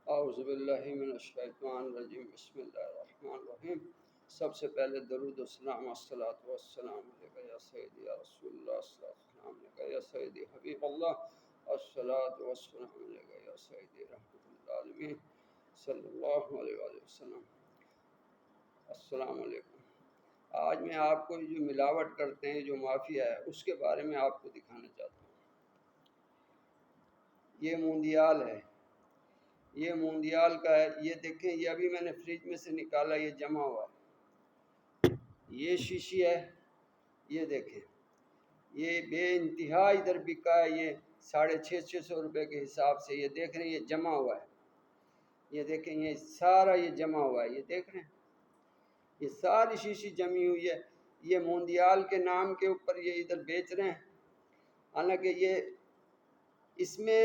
اعوذ باللہ من الشیطان الرجیم بسم اللہ الرحمن الرحیم۔ سب سے پہلے درود و سلام الصلاۃ والسلام علیک یا سیدی یا رسول اللہ، الصلاۃ والسلام علیک یا سیدی حبیب اللہ، الصلاۃ والسلام علیک یا سیدی رحمۃ العالمین صلی اللہ علیہ وآلہ وسلم۔ السلام علیکم۔ آج میں آپ کو جو ملاوٹ کرتے ہیں، جو مافیا ہے، اس کے بارے میں آپ کو دکھانا چاہتا ہوں۔ یہ موندیال ہے، یہ موندیال کا ہے۔ یہ دیکھیں، یہ ابھی میں نے فریج میں سے نکالا، یہ جمع ہوا ہے۔ یہ شیشی ہے، یہ دیکھیں، یہ بے انتہا ادھر بکا ہے، یہ 650 روپے کے حساب سے۔ یہ دیکھ رہے ہیں، یہ جمع ہوا ہے۔ یہ دیکھیں، یہ سارا یہ جمع ہوا ہے، یہ دیکھ رہے ہیں، یہ ساری شیشی جمی ہوئی ہے۔ یہ موندیال کے نام کے اوپر یہ ادھر بیچ رہے ہیں، حالانکہ یہ اس میں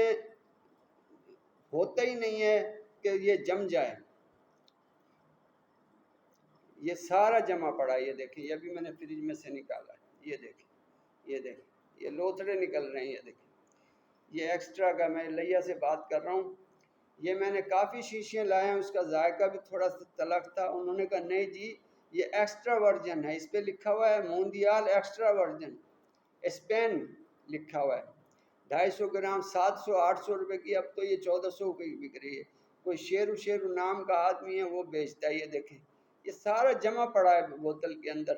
ہوتا ہی نہیں ہے کہ یہ جم جائے۔ یہ سارا جمع پڑا ہے، یہ دیکھیں، یہ بھی میں نے فریج میں سے نکالا ہے۔ یہ دیکھیں، یہ دیکھیں، یہ لوتھڑے نکل رہے ہیں۔ یہ دیکھیں، یہ ایکسٹرا کا، میں لیا سے بات کر رہا ہوں۔ یہ میں نے کافی شیشیاں لائے ہیں، اس کا ذائقہ بھی تھوڑا سا تلخ تھا۔ انہوں نے کہا نہیں جی، یہ ایکسٹرا ورژن ہے، اس پہ لکھا ہوا ہے موندیال ایکسٹرا ورژن، اسپین لکھا ہوا ہے۔ 250 گرام 700 800 روپے کی، اب تو یہ 1400 کی بک رہی ہے۔ کوئی شیرو نام کا آدمی ہے، وہ بیچتا ہے۔ یہ دیکھیں، یہ سارا جمع پڑا ہے بوتل کے اندر۔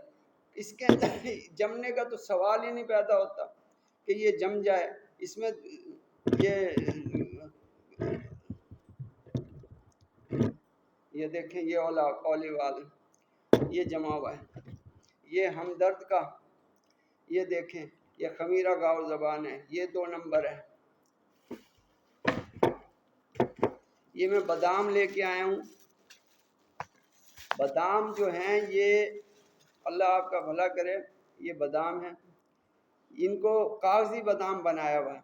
اس کے اندر جمنے کا تو سوال ہی نہیں پیدا ہوتا کہ یہ جم جائے۔ اس میں یہ دیکھیں، یہ اولیو آئل یہ جمع ہوا ہے۔ یہ ہمدرد کا، یہ دیکھیں، یہ خمیرہ گاؤ زبان ہے، یہ 2 نمبر ہے۔ یہ میں بادام لے کے آیا ہوں۔ بادام جو ہیں، یہ اللہ آپ کا بھلا کرے، یہ بادام ہیں، ان کو کاغذی بادام بنایا ہوا ہے۔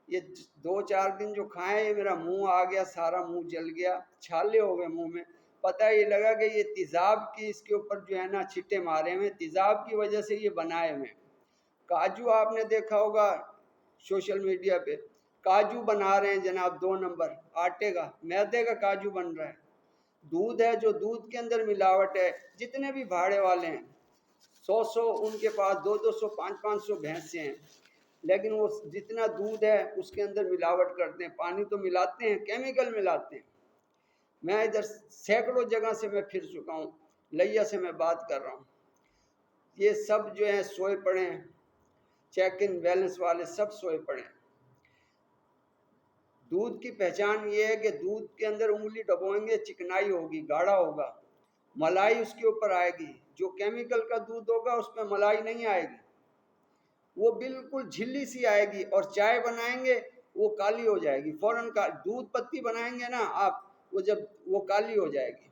یہ 2-4 دن جو کھائیں، یہ میرا منہ آ گیا، سارا منہ جل گیا، چھالے ہو گئے منہ میں۔ پتہ یہ لگا کہ یہ تیزاب کی اس کے اوپر جو ہے نا چھٹے مارے ہوئے، تیزاب کی وجہ سے یہ بنائے ہوئے۔ کاجو آپ نے دیکھا ہوگا سوشل میڈیا پہ، کاجو بنا رہے ہیں جناب 2 نمبر، آٹے کا، میدے کا کاجو بن رہا ہے۔ دودھ ہے، جو دودھ کے اندر ملاوٹ ہے، جتنے بھی بھاڑے والے ہیں، 100 ان کے پاس 200 500 بھینسیں ہیں، لیکن وہ جتنا دودھ ہے اس کے اندر ملاوٹ کرتے ہیں، پانی تو ملاتے ہیں، کیمیکل ملاتے ہیں۔ میں ادھر سینکڑوں جگہ سے میں پھر چکا ہوں، لیا سے میں بات کر رہا ہوں۔ یہ سب جو ہیں سوئے پڑے ہیں، چیک ان بیلنس والے سب سوئے پڑے ہیں۔ دودھ کی پہچان یہ ہے کہ دودھ کے اندر انگلی ڈبوئیں گے، چکنائی ہوگی، گاڑھا ہوگا، ملائی اس کے اوپر آئے گی۔ جو کیمیکل کا دودھ ہوگا اس میں ملائی نہیں آئے گی، وہ بالکل جھلی سی آئے گی، اور چائے بنائیں گے وہ کالی ہو جائے گی فوراً۔ دودھ پتی بنائیں گے نا آپ، وہ جب وہ کالی ہو جائے گی،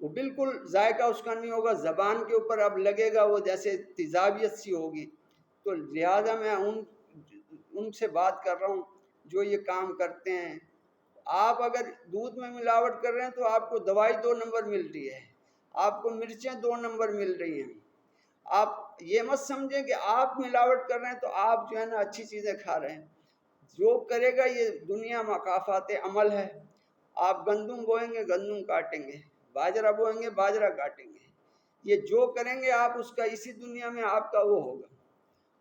وہ بالکل ذائقہ اس کا نہیں ہوگا، زبان کے اوپر اب لگے گا وہ جیسے تیزابیت سی ہوگی۔ تو لہٰذا میں ان سے بات کر رہا ہوں جو یہ کام کرتے ہیں۔ آپ اگر دودھ میں ملاوٹ کر رہے ہیں تو آپ کو دوائی 2 نمبر مل رہی ہے، آپ کو مرچیں 2 نمبر مل رہی ہیں۔ آپ یہ مت سمجھیں کہ آپ ملاوٹ کر رہے ہیں تو آپ جو ہے نا اچھی چیزیں کھا رہے ہیں۔ جو کرے گا، یہ دنیا مکافات عمل ہے۔ آپ گندم بوئیں گے، گندم کاٹیں گے، باجرہ بوئیں گے، باجرہ کاٹیں گے۔ یہ جو کریں گے آپ اس کا اسی دنیا میں آپ کا وہ ہوگا،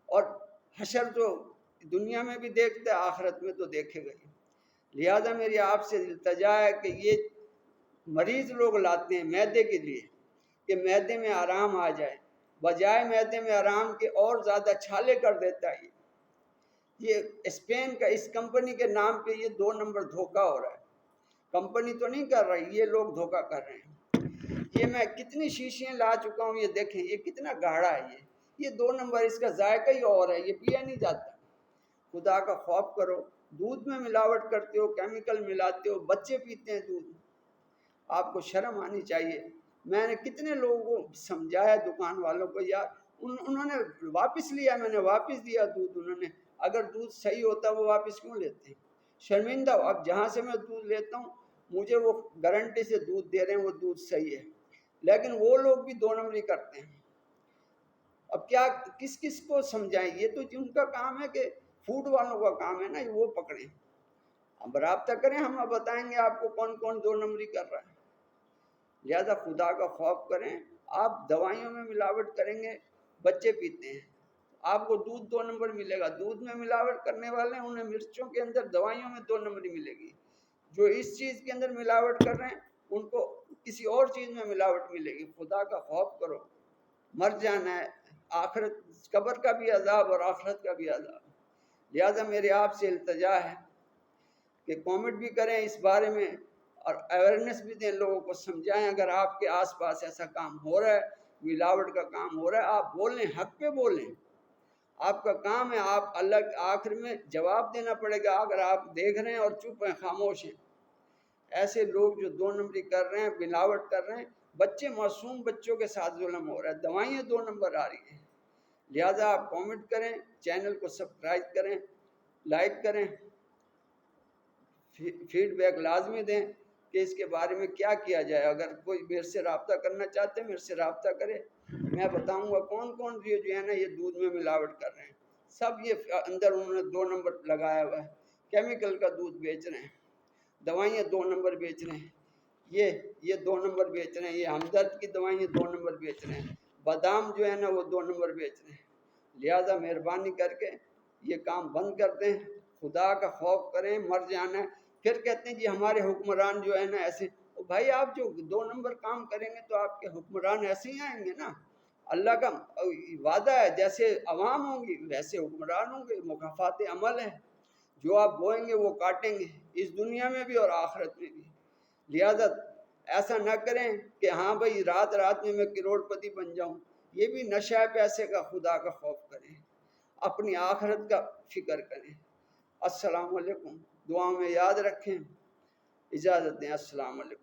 اور حشر جو دنیا میں بھی دیکھتے آخرت میں تو دیکھے گا ہی۔ لہٰذا میری آپ سے التجا ہے کہ یہ مریض لوگ لاتے ہیں معدے کے لیے کہ معدے میں آرام آ جائے، بجائے معدے میں آرام کے اور زیادہ چھالے کر دیتا ہے۔ یہ اسپین کا، اس کمپنی کے نام پہ یہ 2 نمبر دھوکہ ہو رہا ہے۔ کمپنی تو نہیں کر رہی، یہ لوگ دھوکہ کر رہے ہیں۔ یہ میں کتنی شیشیاں لا چکا ہوں، یہ دیکھیں، یہ کتنا گاڑھا ہے۔ یہ 2 نمبر، اس کا ذائقہ ہی اور ہے، یہ پیا نہیں جاتا۔ خدا کا خوف کرو، دودھ میں ملاوٹ کرتے ہو، کیمیکل ملاتے ہو، بچے پیتے ہیں دودھ، آپ کو شرم آنی چاہیے۔ میں نے کتنے لوگوں کو سمجھایا، دکان والوں کو، یار انہوں نے واپس لیا، میں نے واپس دیا دودھ۔ انہوں نے اگر دودھ صحیح ہوتا وہ واپس کیوں لیتے ہیں؟ شرمندہ ہو۔ اب جہاں سے میں دودھ لیتا ہوں مجھے وہ گارنٹی سے دودھ دے رہے ہیں، وہ دودھ صحیح ہے، لیکن وہ لوگ بھی 2 نمبری کرتے ہیں۔ اب کیا کس کو سمجھائیں؟ یہ تو جن کا کام ہے کہ فوڈ والوں کا کام ہے نا، وہ پکڑیں۔ اب رابطہ کریں، ہم اب بتائیں گے آپ کو کون کون 2 نمبری کر رہا ہے۔ لہذا خدا کا خوف کریں۔ آپ دوائیوں میں ملاوٹ کریں گے، بچے پیتے ہیں، آپ کو دودھ 2 نمبر ملے گا۔ دودھ میں ملاوٹ کرنے والے ہیں، انہیں مرچوں کے اندر دوائیوں میں 2 نمبری ملے گی۔ جو اس چیز کے اندر ملاوٹ کر رہے ہیں ان کو کسی اور چیز میں ملاوٹ ملے گی۔ خدا کا خوف کرو، مر جانا ہے، آخرت، قبر کا بھی عذاب اور آخرت کا بھی عذاب۔ لہذا میرے آپ سے التجا ہے کہ کامنٹ بھی کریں اس بارے میں اور اویئرنیس بھی دیں، لوگوں کو سمجھائیں۔ اگر آپ کے آس پاس ایسا کام ہو رہا ہے، ملاوٹ کا کام ہو رہا ہے، آپ بولیں، حق پہ بولیں، آپ کا کام ہے۔ آپ اللہ آخر میں جواب دینا پڑے گا اگر آپ دیکھ رہے ہیں اور چپ ہیں، خاموش ہیں۔ ایسے لوگ جو 2 نمبری کر رہے ہیں، ملاوٹ کر رہے ہیں، بچے، معصوم بچوں کے ساتھ ظلم ہو رہا ہے، دوائیاں 2 نمبر آ رہی ہیں۔ لہذا آپ کامنٹ کریں، چینل کو سبسکرائب کریں، لائک کریں، فیڈ بیک لازمی دیں کہ اس کے بارے میں کیا کیا جائے۔ اگر کوئی میرے سے رابطہ کرنا چاہتے ہیں، میرے سے رابطہ کرے، میں بتاؤں گا کون کون جو ہے نا یہ دودھ میں ملاوٹ کر رہے ہیں۔ سب یہ اندر انہوں نے 2 نمبر لگایا ہوا ہے، کیمیکل کا دودھ بیچ رہے ہیں، دوائیاں 2 نمبر بیچ رہے ہیں، یہ 2 نمبر بیچ رہے ہیں، یہ ہمدرد کی دوائیاں 2 نمبر بیچ رہے ہیں، بادام جو ہے نا وہ 2 نمبر بیچ رہے ہیں۔ لہذا مہربانی کر کے یہ کام بند کر دیں، خدا کا خوف کریں، مر جانا ہے۔ پھر کہتے ہیں جی ہمارے حکمران جو ہے نا ایسے، بھائی آپ جو 2 نمبر کام کریں گے تو آپ کے حکمران ایسے ہی آئیں گے نا۔ اللہ کا وعدہ ہے، جیسے عوام ہوں گی ویسے حکمران ہوں گے، مکافات عمل ہے، جو آپ بوئیں گے وہ کاٹیں گے، اس دنیا میں بھی اور آخرت میں بھی۔ لہذا ایسا نہ کریں کہ ہاں بھائی رات رات میں کروڑ پتی بن جاؤں، یہ بھی نشہ ہے پیسے کا۔ خدا کا خوف کریں، اپنی آخرت کا فکر کریں۔ السلام علیکم، دعا میں یاد رکھیں، اجازت دیں، السلام علیکم۔